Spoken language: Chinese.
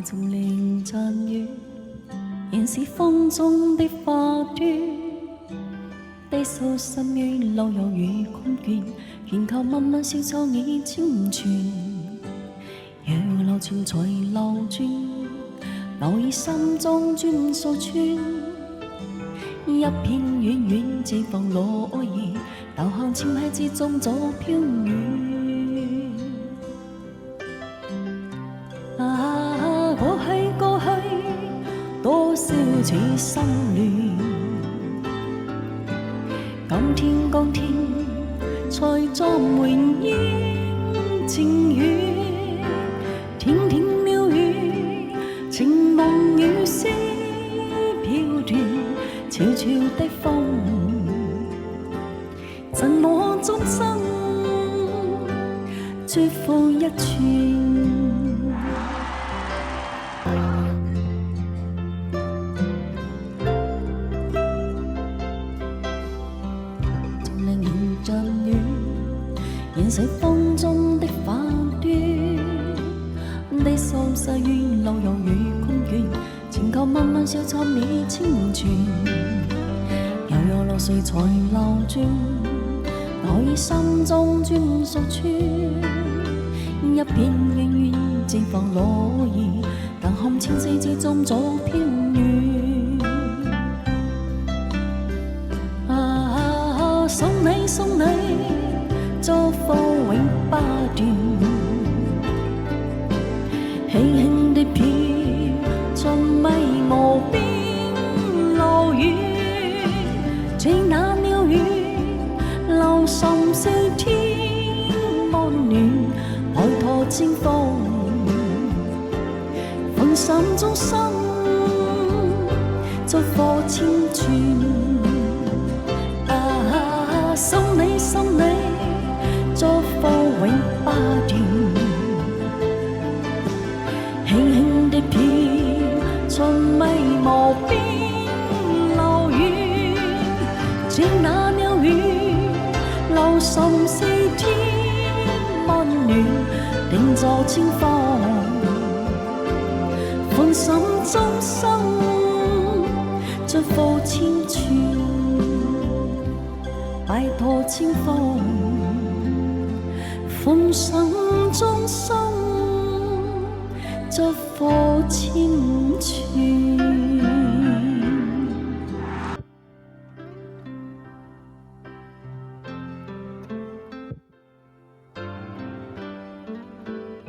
從零陣雨，仍是風中的花端。低訴深淵路有與困倦，願求慢慢小草已清泉。讓流泉隨流轉，留意心中專屬村。一片遠遠自放落葉，導向潮氣之中早飄遠。過去多少次心亂，今天才作回應情語。亭亭妙語，情夢與詩飄斷，悄悄的風，怎麼終生絕負一寸。燃死風中的花端，低訴細雨路有與困倦，情求慢慢小草已清泉。悠悠流水才流轉，留意心中專屬村。一片遠遠自放落葉，但看潮汐之中早飄遠。送你祝福永不斷，輕輕地飄進迷霧邊流語，這那鳥語留心笑天溫暖，海闊清風，歡心終生祝福千串。送你祝福永不斷，輕輕地飄進迷霧邊流語，這那鳥語留心是天溫暖，定作清風，歡心終生祝福千串。擺脫清風，歡生終生祝福千串。